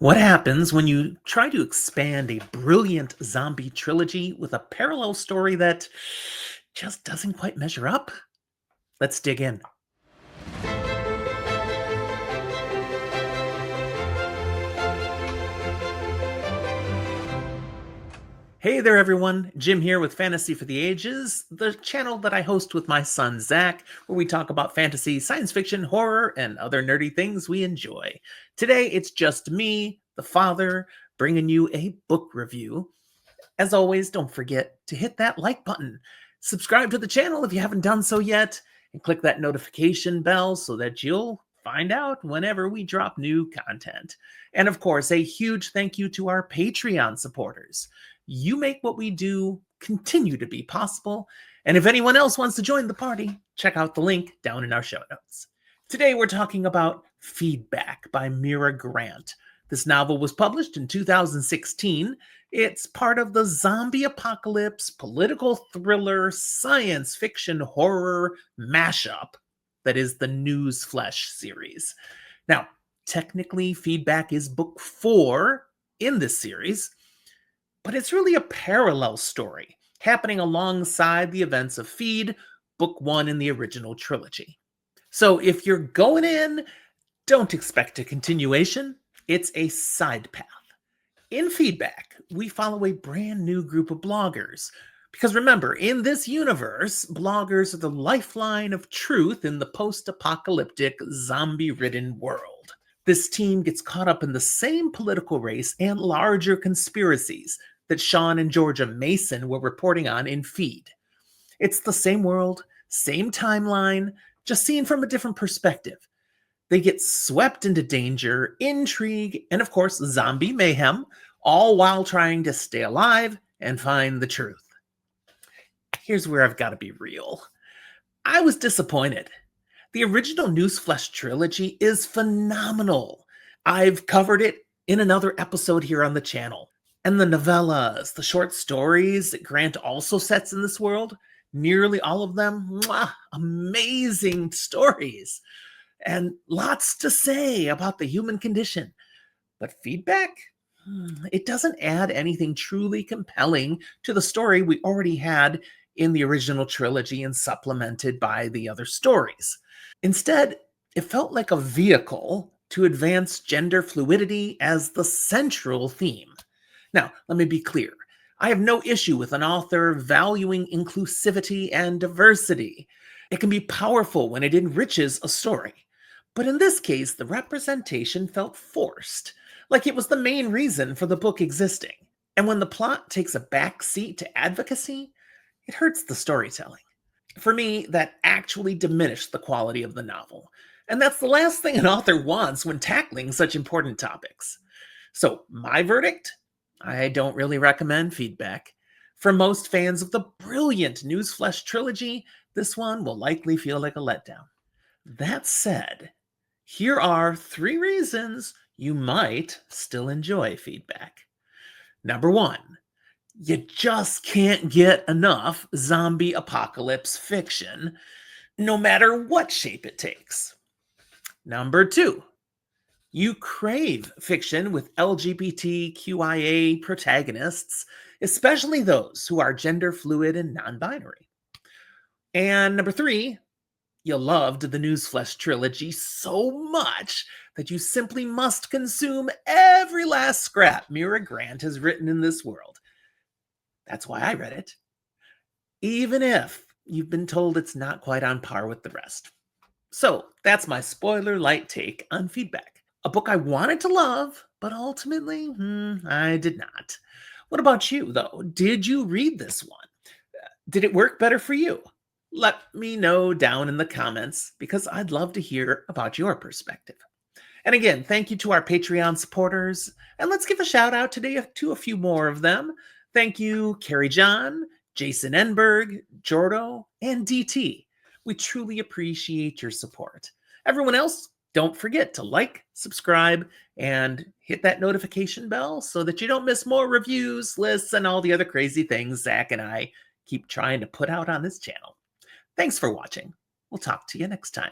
What happens when you try to expand a brilliant zombie trilogy with a parallel story that just doesn't quite measure up? Let's dig in. Hey there, everyone. Jim here with Fantasy for the Ages, the channel that I host with my son Zach, where we talk about fantasy, science fiction, horror, and other nerdy things we enjoy. Today, it's just me, the father, bringing you a book review. As always, don't forget to hit that like button. Subscribe to the channel if you haven't done so yet, and click that notification bell so that you'll find out whenever we drop new content. And of course, a huge thank you to our Patreon supporters. You make what we do continue to be possible. And if anyone else wants to join the party, check out the link down in our show notes. Today, we're talking about Feedback by Mira Grant. This novel was published in 2016. It's part of the zombie apocalypse, political thriller, science fiction horror mashup that is the Newsflesh series. Now, technically, Feedback is book 4 in this series, but it's really a parallel story happening alongside the events of Feed, book 1 in the original trilogy. So if you're going in, don't expect a continuation. It's a side path. In Feedback, we follow a brand new group of bloggers. Because remember, in this universe, bloggers are the lifeline of truth in the post-apocalyptic, zombie-ridden world. This team gets caught up in the same political race and larger conspiracies that Sean and Georgia Mason were reporting on in Feed. It's the same world, same timeline, just seen from a different perspective. They get swept into danger, intrigue, and of course, zombie mayhem, all while trying to stay alive and find the truth. Here's where I've got to be real. I was disappointed. The original Newsflesh trilogy is phenomenal. I've covered it in another episode here on the channel. And the novellas, the short stories that Grant also sets in this world, nearly all of them, amazing stories. And lots to say about the human condition. But Feedback? It doesn't add anything truly compelling to the story we already had in the original trilogy and supplemented by the other stories. Instead, it felt like a vehicle to advance gender fluidity as the central theme. Now, let me be clear. I have no issue with an author valuing inclusivity and diversity. It can be powerful when it enriches a story. But in this case, the representation felt forced, like it was the main reason for the book existing. And when the plot takes a back seat to advocacy, it hurts the storytelling. For me, that actually diminished the quality of the novel. And that's the last thing an author wants when tackling such important topics. So, my verdict? I don't really recommend Feedback. For most fans of the brilliant Newsflesh trilogy, this one will likely feel like a letdown. That said, here are 3 reasons you might still enjoy Feedback. Number 1, you just can't get enough zombie apocalypse fiction, no matter what shape it takes. Number 2, you crave fiction with LGBTQIA protagonists, especially those who are gender fluid and non-binary. And number 3, you loved the Newsflesh trilogy so much that you simply must consume every last scrap Mira Grant has written in this world. That's why I read it, even if you've been told it's not quite on par with the rest. So that's my spoiler-light take on Feedback. A book I wanted to love, but ultimately, I did not. What about you, though? Did you read this one? Did it work better for you? Let me know down in the comments, because I'd love to hear about your perspective. And again, thank you to our Patreon supporters, and let's give a shout out today to a few more of them. Thank you, Carrie John, Jason Enberg, Jordo, and DT. We truly appreciate your support. Everyone else, don't forget to like, subscribe, and hit that notification bell so that you don't miss more reviews, lists, and all the other crazy things Zach and I keep trying to put out on this channel. Thanks for watching. We'll talk to you next time.